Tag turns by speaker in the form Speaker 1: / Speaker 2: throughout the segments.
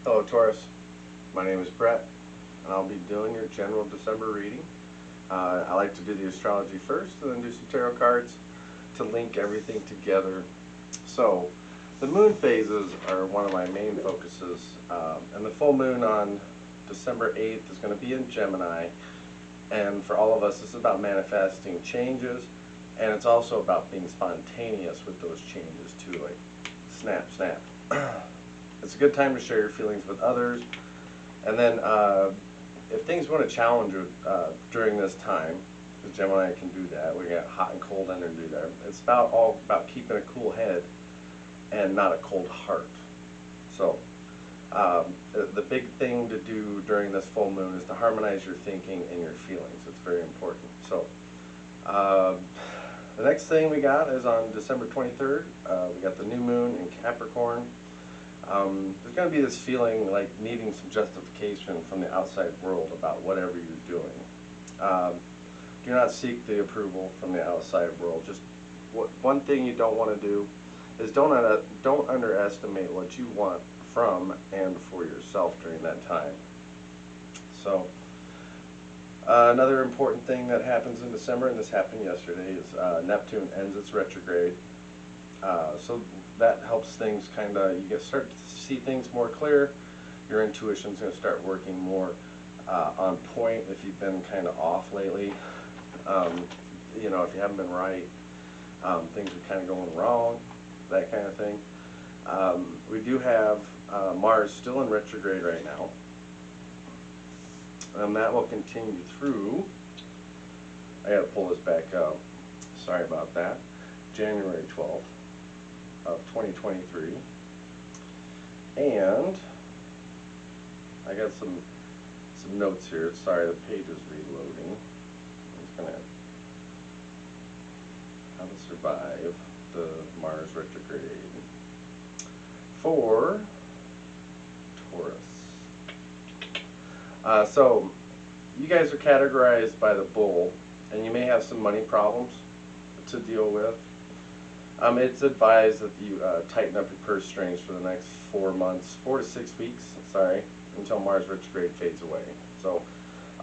Speaker 1: Hello Taurus, my name is Brett and I'll be doing your general December reading. I like to do the astrology first and then do some tarot cards to link everything together. So the moon phases are one of my main focuses, and the full moon on December 8th is going to be in Gemini, and for all of us this is about manifesting changes, and it's also about being spontaneous with those changes too, like snap, snap. It's a good time to share your feelings with others. And then if things want to challenge you during this time, because Gemini can do that, we got hot and cold energy there. It's all about keeping a cool head and not a cold heart. So the big thing to do during this full moon is to harmonize your thinking and your feelings. It's very important. So the next thing we got is on December 23rd. We got the new moon in Capricorn. There's going to be this feeling like needing some justification from the outside world about whatever you're doing. Do not seek the approval from the outside world. Just one thing you don't want to do is don't underestimate what you want from and for yourself during that time. So another important thing that happens in December, and this happened yesterday, is Neptune ends its retrograde. So that helps things you start to see things more clear. Your intuition's going to start working more on point if you've been kind of off lately. If you haven't been right, things are kind of going wrong, that kind of thing. We do have Mars still in retrograde right now, and that will continue through, I gotta pull this back up, sorry about that, January 12th of 2023. And I got some notes here. Sorry, the page is reloading. I'm just gonna how to survive the Mars retrograde for Taurus. So you guys are categorized by the bull, and you may have some money problems to deal with. It's advised that you tighten up your purse strings for the next 4 to 6 weeks, until Mars retrograde fades away. So,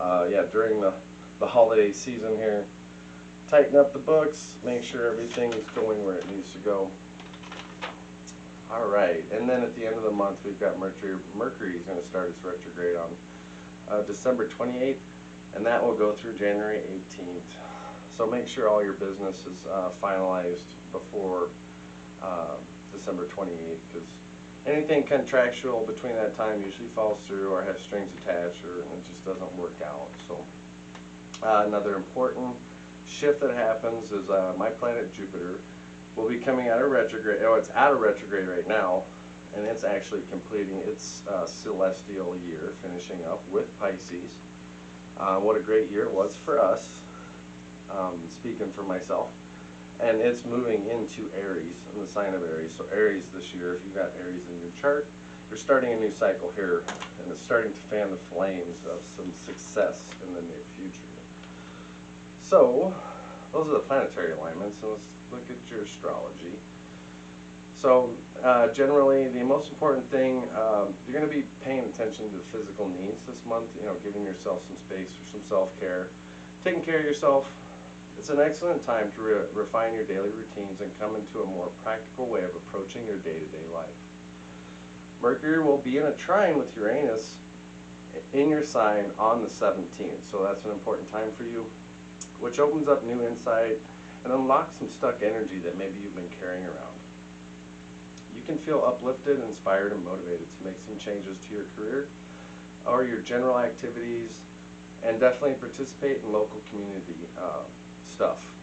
Speaker 1: yeah, during the holiday season here, tighten up the books, make sure everything is going where it needs to go. All right, and then at the end of the month, we've got Mercury. Mercury is going to start its retrograde on December 28th, and that will go through January 18th. So make sure all your business is finalized before December 28th, because anything contractual between that time usually falls through or has strings attached, or it just doesn't work out. So another important shift that happens is my planet Jupiter will be coming out of retrograde. Oh, it's out of retrograde right now, and it's actually completing its celestial year, finishing up with Pisces. What a great year it was for us. Speaking for myself, and it's moving into Aries, in the sign of Aries. So Aries this year, if you've got Aries in your chart, you're starting a new cycle here, and it's starting to fan the flames of some success in the near future. So those are the planetary alignments, and let's look at your astrology. So generally, the most important thing, you're going to be paying attention to physical needs this month, giving yourself some space for some self-care, taking care of yourself. It's an excellent time to refine your daily routines and come into a more practical way of approaching your day-to-day life. Mercury will be in a trine with Uranus in your sign on the 17th, so that's an important time for you, which opens up new insight and unlocks some stuck energy that maybe you've been carrying around. You can feel uplifted, inspired, and motivated to make some changes to your career or your general activities, and definitely participate in local community stuff.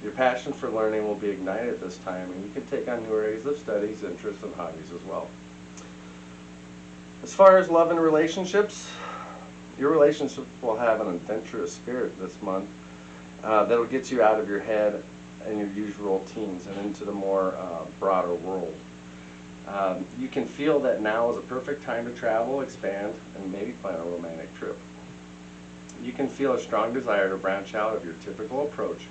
Speaker 1: Your passion for learning will be ignited at this time, and you can take on new areas of studies, interests, and hobbies as well. As far as love and relationships, your relationship will have an adventurous spirit this month that'll get you out of your head and your usual routines and into the more broader world. You can feel that now is a perfect time to travel, expand, and maybe plan a romantic trip. You can feel a strong desire to branch out of your typical approach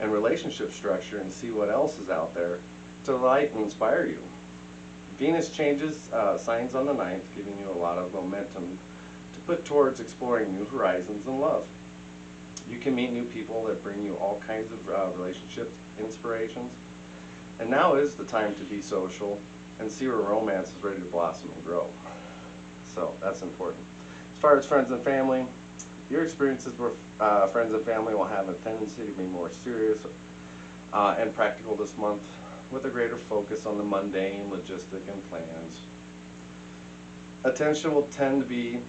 Speaker 1: and relationship structure and see what else is out there to delight and inspire you. Venus changes signs on the 9th, giving you a lot of momentum to put towards exploring new horizons in love. You can meet new people that bring you all kinds of relationship inspirations. And now is the time to be social and see where romance is ready to blossom and grow. So that's important. As far as friends and family, your experiences with friends and family will have a tendency to be more serious and practical this month, with a greater focus on the mundane, logistic, and plans. Attention will tend to be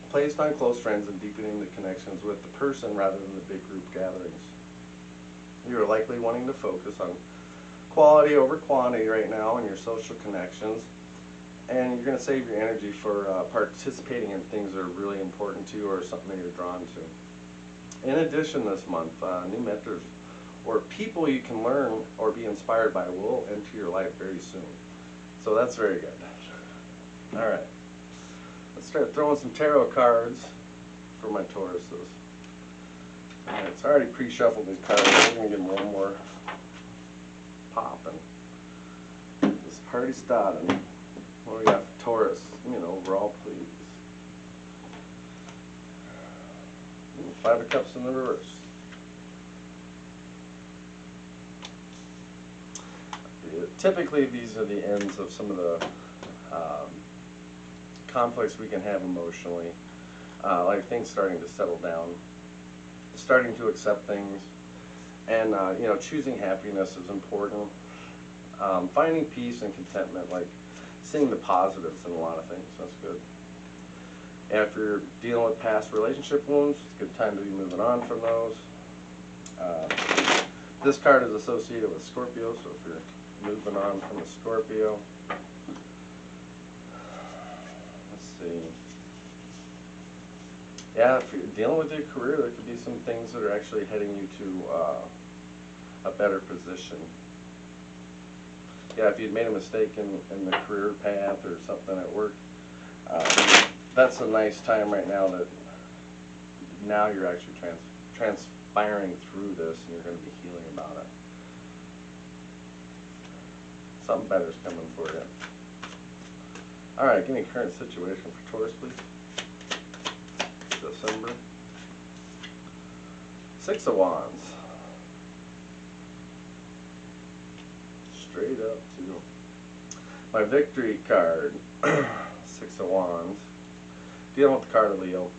Speaker 1: placed on close friends and deepening the connections with the person rather than the big group gatherings. You're likely wanting to focus on quality over quantity right now in your social connections, and you're going to save your energy for participating in things that are really important to you or something that you're drawn to. In addition, this month, new mentors or people you can learn or be inspired by will enter your life very soon. So that's very good. All right. Let's start throwing some tarot cards for my Tauruses. All right, it's already pre-shuffled these cards. We're going to give them one more popping. This party starting. What do we got for Taurus? Give me an overall, please. Five of Cups in the reverse. Typically, these are the ends of some of the conflicts we can have emotionally, like things starting to settle down, starting to accept things, and choosing happiness is important. Finding peace and contentment, like seeing the positives in a lot of things, that's good. If you're dealing with past relationship wounds, it's a good time to be moving on from those. This card is associated with Scorpio, so if you're moving on from a Scorpio, let's see. Yeah, if you're dealing with your career, there could be some things that are actually heading you to a better position. Yeah, if you'd made a mistake in the career path or something at work, that's a nice time right now that now you're actually transpiring through this and you're going to be healing about it. Something better's coming for you. All right, give me current situation for Taurus, please. December. Six of Wands. Straight up to my victory card. Six of Wands. Dealing with the card of Leo.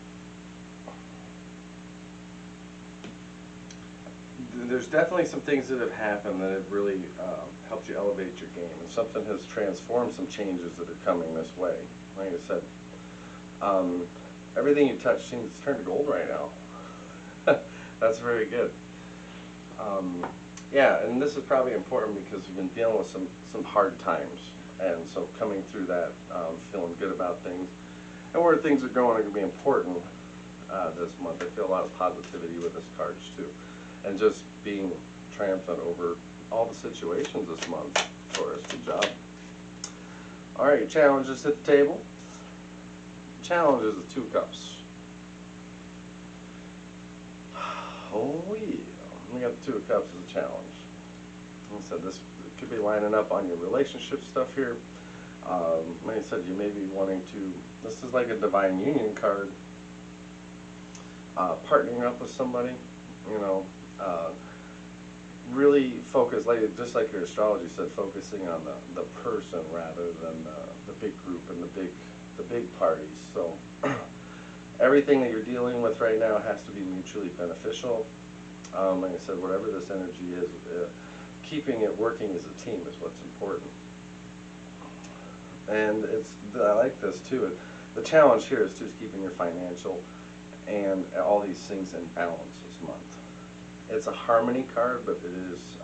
Speaker 1: There's definitely some things that have happened that have really helped you elevate your game, and something has transformed some changes that are coming this way. Like I said, everything you touch seems to turn to gold right now. That's very good. Yeah, and this is probably important because you've been dealing with some hard times, and so coming through that, feeling good about things, and where things are going are going to be important this month. I feel a lot of positivity with this cards too. And just being triumphant over all the situations this month, Taurus. Good job. All right, challenges hit the table. Challenge is the Two of Cups. Oh yeah, we got the Two of Cups as a challenge. Like I said, this could be lining up on your relationship stuff here. Like I said, you may be wanting to. This is like a divine union card. Partnering up with somebody, really focus, just like your astrology said, focusing on the person rather than the big group and the big parties. So everything that you're dealing with right now has to be mutually beneficial. Like I said, whatever this energy is, keeping it working as a team is what's important. And I like this too. The challenge here is just keeping your financial and all these things in balance this month. It's a harmony card, but it is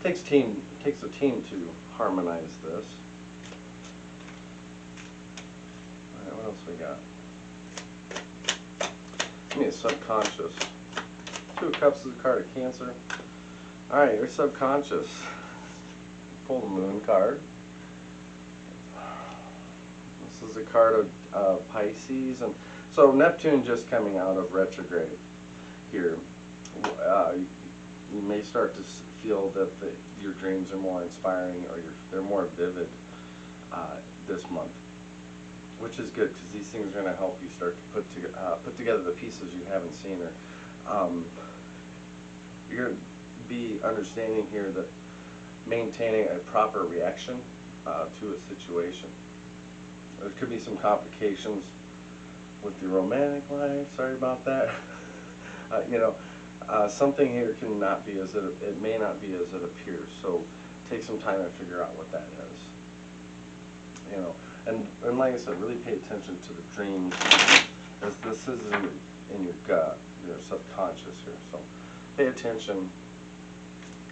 Speaker 1: takes a team to harmonize this. All right, what else we got? Give me a subconscious. Two of Cups is a card of Cancer. All right, your subconscious. Pull the Moon card. This is a card of Pisces, and so Neptune just coming out of retrograde here. You may start to feel that your dreams are more inspiring, or they're more vivid. this month, which is good because these things are going to help you start to put together the pieces you haven't seen. Or you're going to be understanding here that maintaining a proper reaction to a situation. There could be some complications with your romantic life. Sorry about that. Something here cannot be as it may not be as it appears. So take some time to figure out what that is. And like I said, really pay attention to the dreams, as this is in your gut, your subconscious here. So pay attention.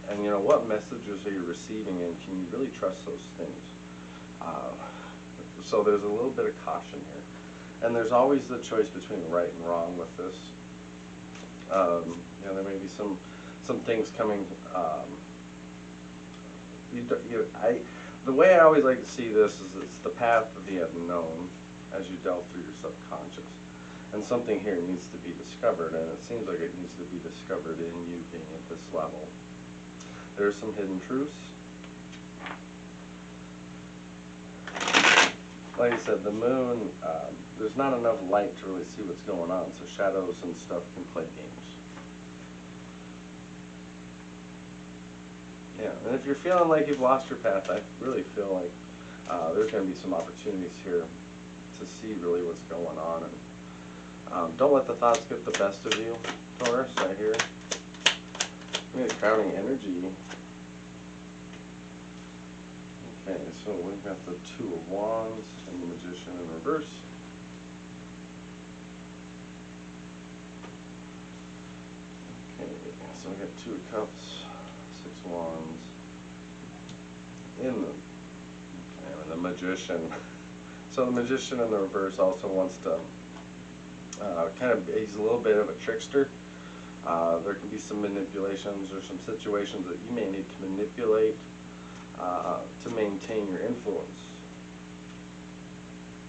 Speaker 1: And what messages are you receiving, and can you really trust those things? So there's a little bit of caution here. And there's always the choice between right and wrong with this. There may be some things coming. The way I always like to see this is it's the path of the unknown as you delve through your subconscious. And something here needs to be discovered, and it seems like it needs to be discovered in you being at this level. There's some hidden truths. Like I said, the moon, there's not enough light to really see what's going on, so shadows and stuff can play games. Yeah, and if you're feeling like you've lost your path, I really feel like there's going to be some opportunities here to see really what's going on. And don't let the thoughts get the best of you, Taurus, I hear. Give me the crowning energy. Okay, so we've got the Two of Wands and the Magician in reverse. Okay, so we got Two of Cups, Six of Wands, and the Magician. So the Magician in the reverse also wants to he's a little bit of a trickster. There can be some manipulations or some situations that you may need to manipulate to maintain your influence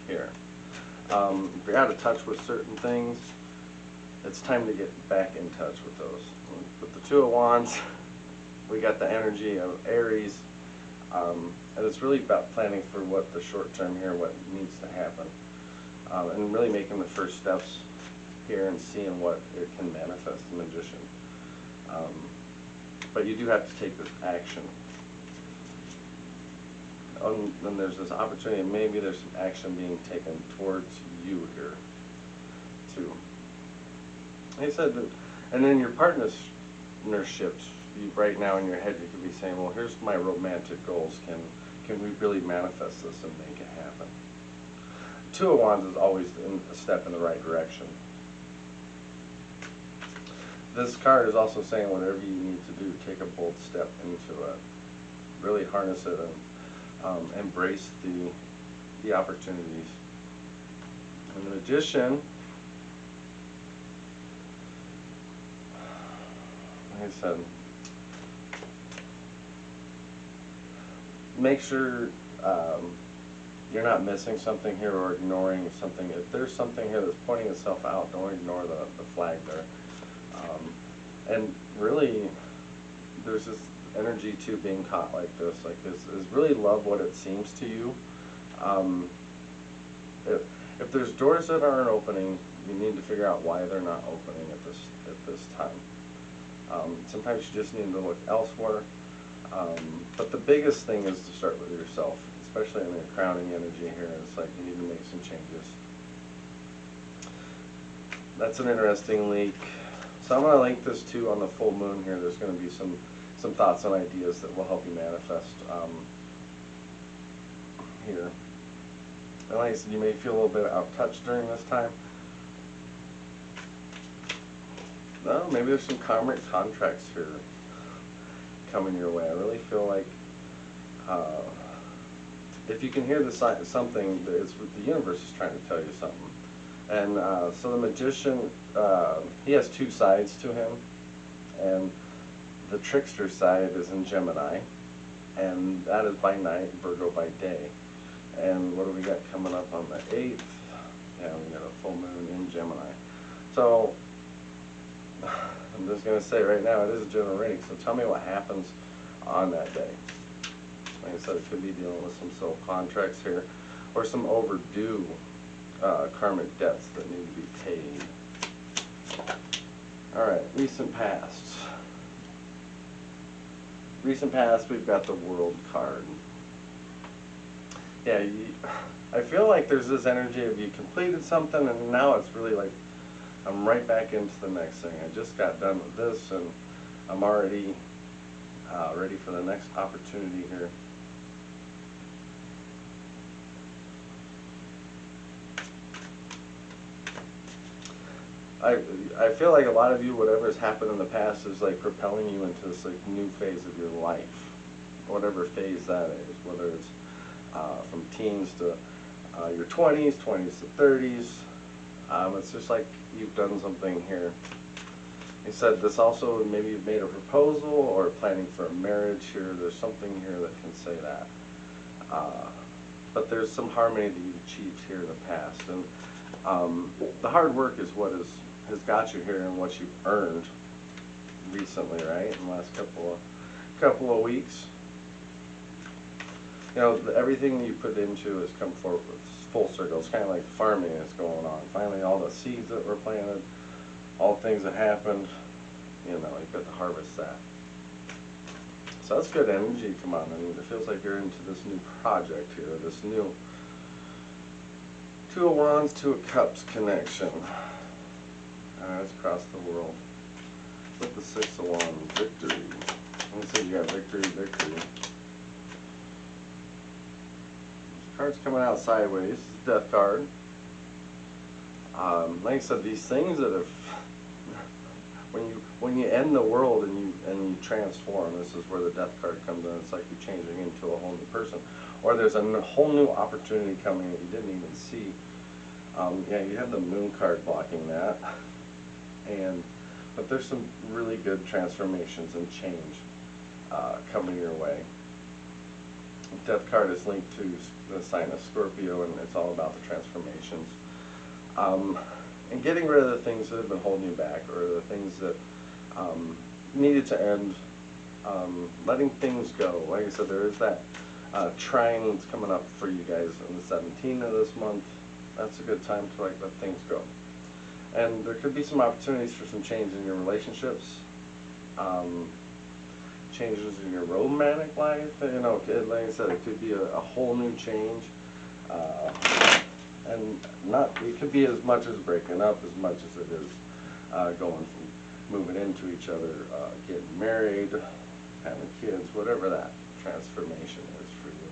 Speaker 1: here. If you're out of touch with certain things, it's time to get back in touch with those. With the Two of Wands, we got the energy of Aries, and it's really about planning for what the short term here, what needs to happen, and really making the first steps here and seeing what it can manifest, the Magician. But you do have to take this action. Then there's this opportunity, maybe there's some action being taken towards you here, too. Like I said, and in your partnerships, right now in your head you could be saying, well, here's my romantic goals. Can we really manifest this and make it happen? Two of Wands is always a step in the right direction. This card is also saying whatever you need to do, take a bold step into it. Really harness it and embrace the opportunities. And the Magician, like I said, make sure you're not missing something here or ignoring something. If there's something here that's pointing itself out, don't ignore the flag there. And really, there's this energy too being caught like this. Like is really love what it seems to you. If there's doors that aren't opening, you need to figure out why they're not opening at this time. Sometimes you just need to look elsewhere. But the biggest thing is to start with yourself, especially in the crowning energy here. It's like you need to make some changes. That's an interesting link. So I'm going to link this too on the full moon here. There's going to be some thoughts and ideas that will help you manifest here. And like I said, you may feel a little bit out of touch during this time. No, maybe there's some karmic contracts here coming your way. I really feel like if you can hear something, it's the universe is trying to tell you something. And so the Magician, he has two sides to him, and the trickster side is in Gemini, and that is by night, Virgo by day. And what do we got coming up on the 8th? Yeah, we got a full moon in Gemini. So I'm just going to say right now, it is a general reading, so tell me what happens on that day. Like I said, it could be dealing with some soul contracts here, or some overdue karmic debts that need to be paid. Alright, recent past. Recent past, we've got the World card. Yeah, I feel like there's this energy of you completed something, and now it's really like I'm right back into the next thing. I just got done with this, and I'm already ready for the next opportunity here. I feel like a lot of you, whatever has happened in the past is like propelling you into this like new phase of your life, whatever phase that is, whether it's from teens to your 20s, 20s to 30s. It's just like you've done something here. He said this also, maybe you've made a proposal or planning for a marriage here. There's something here that can say that. But there's some harmony that you've achieved here in the past. And the hard work is what has got you here and what you've earned recently, right? In the last couple of weeks. You know, everything you put into has come forward full circle. It's kind of like farming is going on. Finally, all the seeds that were planted, all things that happened, you know, you got to harvest that. So that's good energy. Come on, and it feels like you're into this new project here, this new Two of Wands, Two of Cups connection. It's across the world. With the Six of Wands, victory. And it says you got victory, victory. This card's coming out sideways. It's a death card. Like I said, these things that have, when you end the world and you transform, this is where the death card comes in. It's like you're changing into a whole new person, or there's a whole new opportunity coming that you didn't even see. Yeah, you have the Moon card blocking that, but there's some really good transformations and change coming your way. The death card is linked to the sign of Scorpio, and it's all about the transformations. And getting rid of the things that have been holding you back, or the things that needed to end, letting things go. Like I said, there is that trine that's coming up for you guys on the 17th of this month. That's a good time to like let things go. And there could be some opportunities for some change in your relationships, changes in your romantic life. You know, like I said, it could be a whole new change. And it could be as much as breaking up as much as it is going from moving into each other, getting married, having kids, whatever that transformation is for you.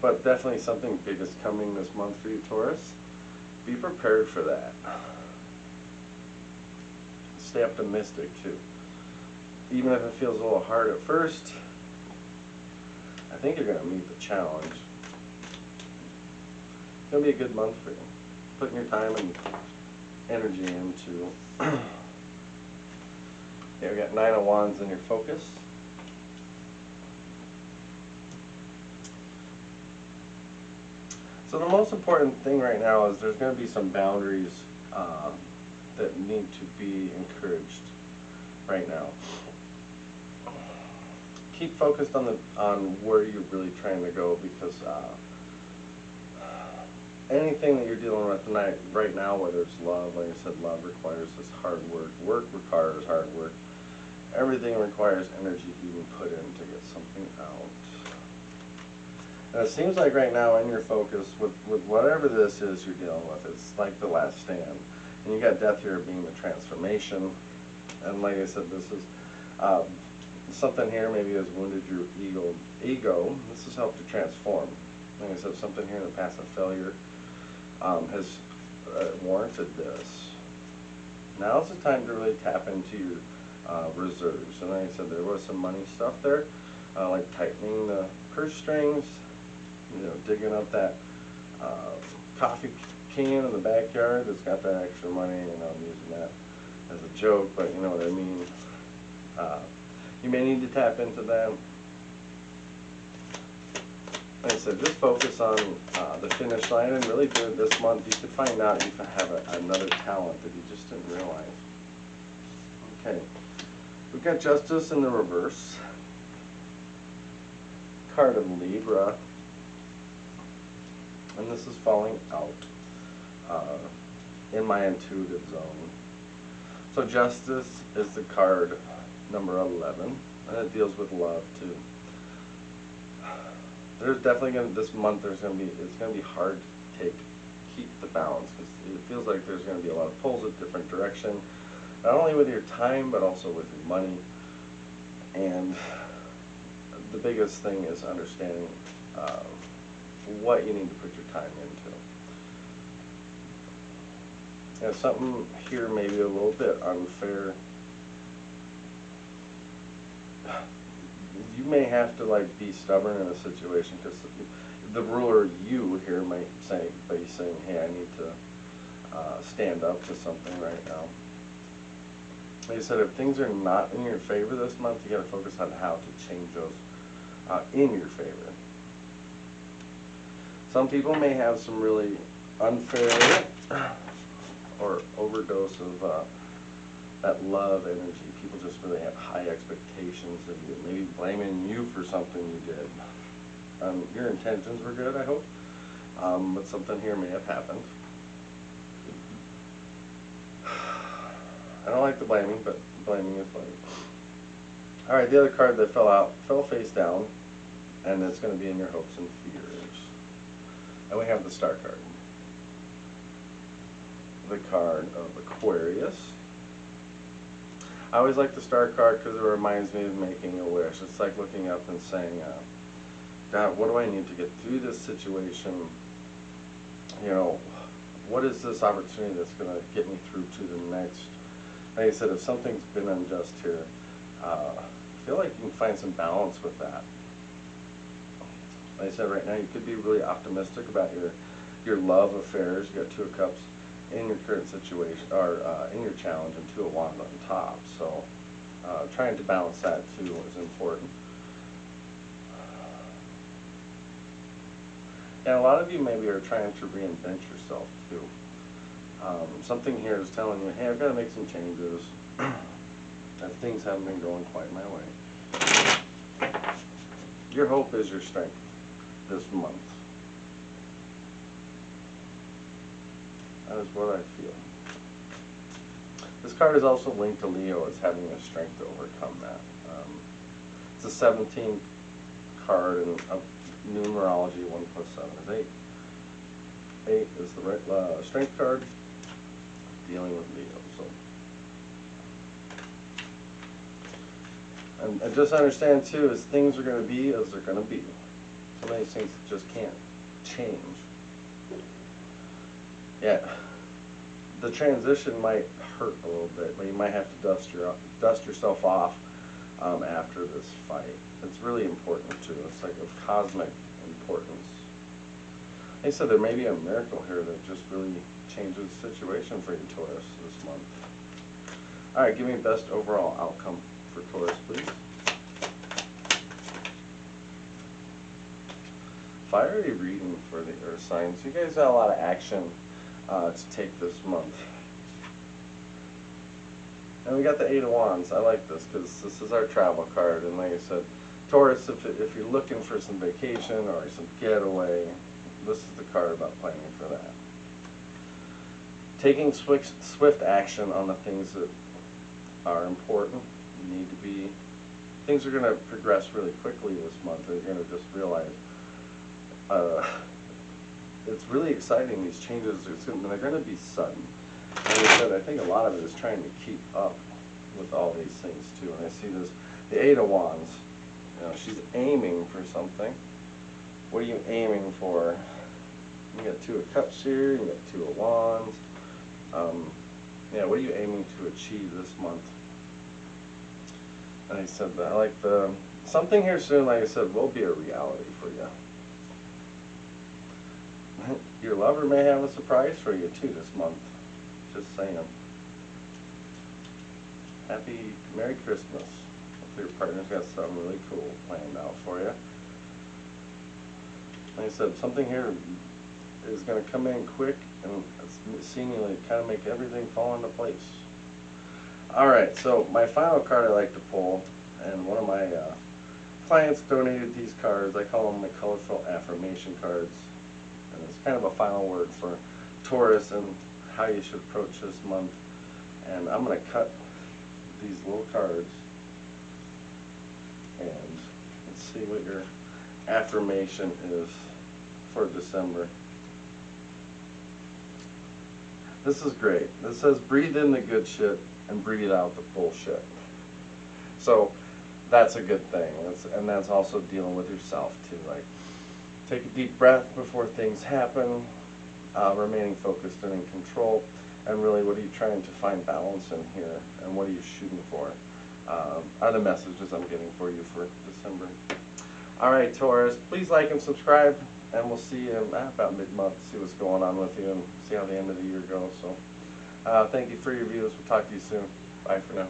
Speaker 1: But definitely something big is coming this month for you, Taurus. Be prepared for that. Stay optimistic too. Even if it feels a little hard at first, I think you're going to meet the challenge. It's going to be a good month for you. Putting your time and energy into. Yeah, we got 9 of Wands in your focus. So the most important thing right now is there's going to be some boundaries that need to be encouraged right now. Keep focused on where you're really trying to go, because anything that you're dealing with right now, whether it's love, like I said, love requires this hard work. Work requires hard work. Everything requires energy to even put in to get something out. And it seems like right now in your focus, with whatever this is you're dealing with, it's like the last stand. And you got death here being the transformation. And like I said, this is something here maybe has wounded your ego. This has helped you transform. Like I said, something here in the past of failure has warranted this. Now's the time to really tap into your reserves. And like I said, there was some money stuff there, like tightening the purse strings, you know, digging up that coffee can in the backyard that's got that extra money. You know, I'm using that as a joke, but you know what I mean. You may need to tap into them. Like I said, just focus on the finish line, and really good this month. You could find out you can have another talent that you just didn't realize. Okay, we've got Justice in the reverse. card of Libra, and this is falling out in my intuitive zone. So Justice is the card number 11, and it deals with love too. There's definitely this month it's going to be hard to keep the balance, because it feels like there's going to be a lot of pulls in different direction, not only with your time but also with your money. And the biggest thing is understanding what you need to put your time into. And something here maybe a little bit unfair. You may have to like be stubborn in a situation, because the ruler you here might be saying, hey, I need to stand up to something right now. Like I said, if things are not in your favor this month, you got to focus on how to change those in your favor. Some people may have some really unfair or overdose of that love energy. People just really have high expectations of you, maybe blaming you for something you did. Your intentions were good, I hope, but something here may have happened. I don't like the blaming, but blaming is funny. Alright, the other card that fell face down, and it's going to be in your hopes and fears. And we have the Star card. The card of Aquarius. I always like the Star card because it reminds me of making a wish. It's like looking up and saying, God, what do I need to get through this situation? You know, what is this opportunity that's going to get me through to the next? Like I said, if something's been unjust here, I feel like you can find some balance with that. Like I said, right now you could be really optimistic about your love affairs. You got Two of Cups in your current situation, or in your challenge, and Two of Wands on top. So trying to balance that too is important. And a lot of you maybe are trying to reinvent yourself too. Something here is telling you, hey, I've got to make some changes. And things haven't been going quite my way. Your hope is your strength this month. That is what I feel. This card is also linked to Leo as having the strength to overcome that. It's a 17 card, and numerology 1 plus 7 is 8. 8 is the strength card, dealing with Leo. So, and just understand too, is things are going to be as they're going to be. Some of these things just can't change. Yeah, the transition might hurt a little bit, but you might have to dust yourself off after this fight. It's really important too. It's like of cosmic importance. Like I said, there may be a miracle here that just really changes the situation for you, Taurus, this month. Alright, give me best overall outcome for Taurus, please. Fiery reading for the Earth signs. You guys got a lot of action to take this month. And we got the 8 of Wands. I like this because this is our travel card. And like I said, Taurus, if you're looking for some vacation or some getaway, this is the card about planning for that. Taking swift action on the things that are important. You need to be. Things are going to progress really quickly this month. You're going to just realize it's really exciting, these changes. They're going to be sudden. Like I said, I think a lot of it is trying to keep up with all these things too. And I see this, the 8 of Wands. You know, she's aiming for something. What are you aiming for? You got 2 of Cups here. You got 2 of Wands. Yeah, what are you aiming to achieve this month? And I said that I like something here soon. Like I said, will be a reality for you. Your lover may have a surprise for you too this month. Just saying. Merry Christmas. Hopefully your partner's got something really cool planned out for you. Like I said, something here is going to come in quick and seemingly kind of make everything fall into place. Alright, so my final card I like to pull, and one of my clients donated these cards. I call them my colorful affirmation cards. And it's kind of a final word for Taurus and how you should approach this month. And I'm going to cut these little cards and let's see what your affirmation is for December. This is great. This says breathe in the good shit and breathe out the bullshit. So that's a good thing. And that's also dealing with yourself too. Like, take a deep breath before things happen, remaining focused and in control, and really what are you trying to find balance in here, and what are you shooting for, are the messages I'm getting for you for December. Alright, Taurus, please like and subscribe, and we'll see you about mid-month, see what's going on with you, and see how the end of the year goes. So, thank you for your views. We'll talk to you soon. Bye for now.